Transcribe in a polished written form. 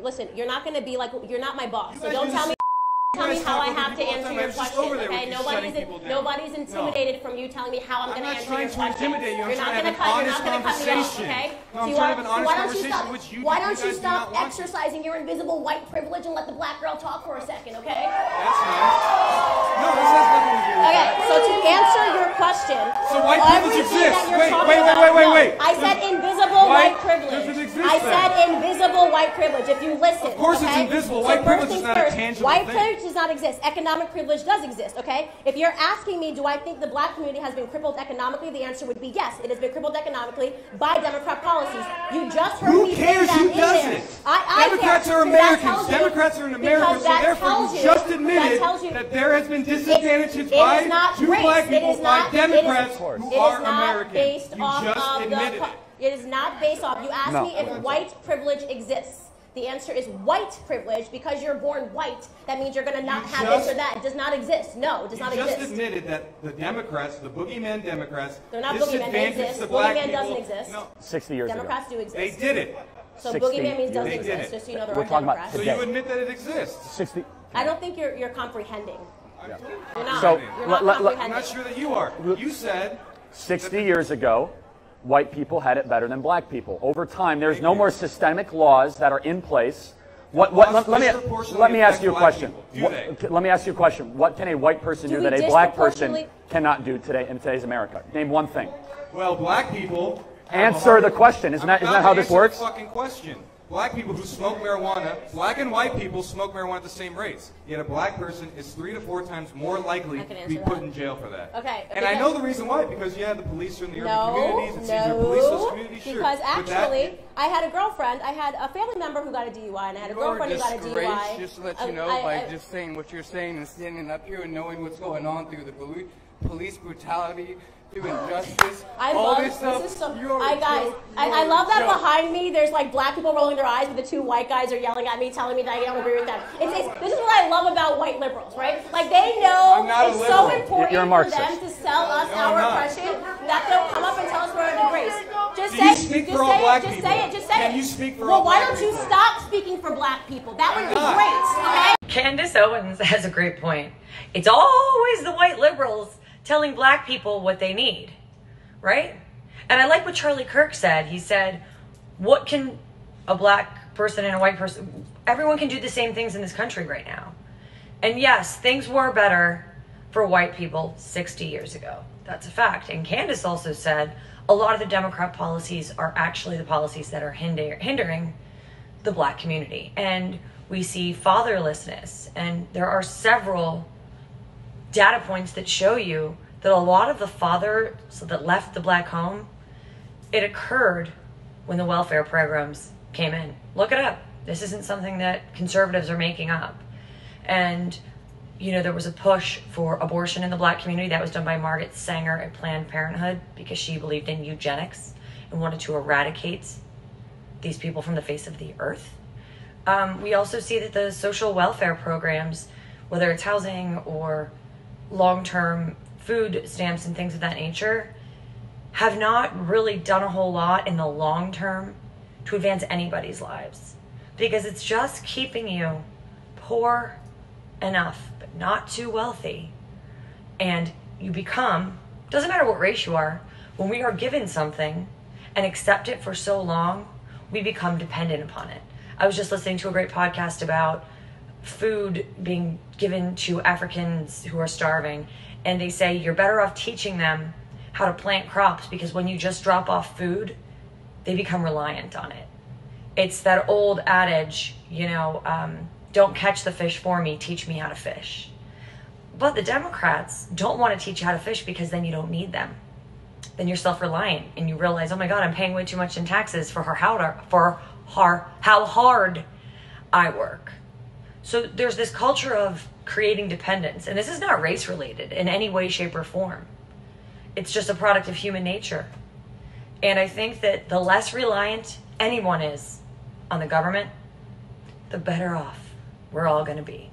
Listen, you're not going to be like, you're not my boss, so don't tell me how I have to answer your question, okay? Nobody's intimidated from you telling me how I'm going to answer your question. You're not going to cut me off, okay? Why don't you stop exercising your invisible white privilege and let the black girl talk for a second, okay? That's nice. No, this has nothing to do with that. Okay, so to answer your question, so white privilege exists. Wait. I said invisible white privilege. I said invisible white privilege. If you listen, of course it's invisible. White privilege is not a tangible thing. White privilege does not exist. Economic privilege does exist, okay? If you're asking me, do I think the black community has been crippled economically, the answer would be yes. It has been crippled economically by Democrat policies. You just heard me say that in there. Democrats are Americans. Democrats are in America, so therefore you just admitted that there has been disadvantages by two black people, by Democrats who are Americans. You just admitted it. It is not based off. You asked me if white privilege exists. The answer is white privilege. Because you're born white, that means you're going to not have this or that. It does not exist. No, it does not exist. You just admitted that the Democrats, the boogeyman Democrats, they're not boogeymen. They exist. Boogeyman doesn't exist. No. 60 years Democrats ago. do exist. They did it. So boogeyman means doesn't exist. Just so you know, there are Democrats. So you admit that it exists. 60. I don't think you're comprehending. Yeah. You're not. So, you're not comprehending. I'm not sure that you are. You said 60 years ago, white people had it better than black people. Over time, there's no more systemic laws that are in place. Let me ask you a question. Let me ask you a question. What can a white person do that a black person cannot do today in today's America? Name one thing. Well, black people answer the question. Isn't that how this works? Fucking question. Black people who smoke marijuana, black and white people smoke marijuana at the same rates. Yet a black person is 3 to 4 times more likely to be put in jail for that. Okay. And I know the reason why, because the police are in the urban communities. It seems they're policeless communities. Because actually, I had a girlfriend. I had a family member who got a DUI, and I had a girlfriend who got a DUI. Just to let you know, by just saying what you're saying and standing up here and knowing what's going on through the police brutality, through injustice, I all love this stuff. This is so, I love that behind me there's like black people rolling their eyes, but the two white guys are yelling at me, telling me that I don't agree with them. This is what I love about white liberals, right? Like they know it's so important for them to sell us our oppression that they'll come up and tell us we're a disgrace. Just say it. Can you speak for Well, all why black don't you people? Stop speaking for black people? That would be great, okay? Candace Owens has a great point. It's always the white liberals telling black people what they need, right? And I like what Charlie Kirk said. He said, what can a black person and a white person, everyone can do the same things in this country right now. And yes, things were better for white people 60 years ago. That's a fact. And Candace also said a lot of the Democrat policies are actually the policies that are hindering the black community. And we see fatherlessness, and there are several data points that show you that a lot of the fathers that left the black home, it occurred when the welfare programs came in. Look it up. This isn't something that conservatives are making up. And, you know, there was a push for abortion in the black community that was done by Margaret Sanger at Planned Parenthood because she believed in eugenics and wanted to eradicate these people from the face of the earth. We also see that the social welfare programs, whether it's housing or long-term food stamps and things of that nature, have not really done a whole lot in the long term to advance anybody's lives, because it's just keeping you poor enough but not too wealthy, and you become, doesn't matter what race you are, when we are given something and accept it for so long, we become dependent upon it. I was just listening to a great podcast about food being given to Africans who are starving, and they say you're better off teaching them how to plant crops, because when you just drop off food, they become reliant on it. It's that old adage, you know, don't catch the fish for me, teach me how to fish. But the Democrats don't want to teach you how to fish because then you don't need them. Then you're self-reliant and you realize, oh my God, I'm paying way too much in taxes for how hard I work. So there's this culture of creating dependence, and this is not race related in any way, shape, or form. It's just a product of human nature. And I think that the less reliant anyone is on the government, the better off we're all going to be.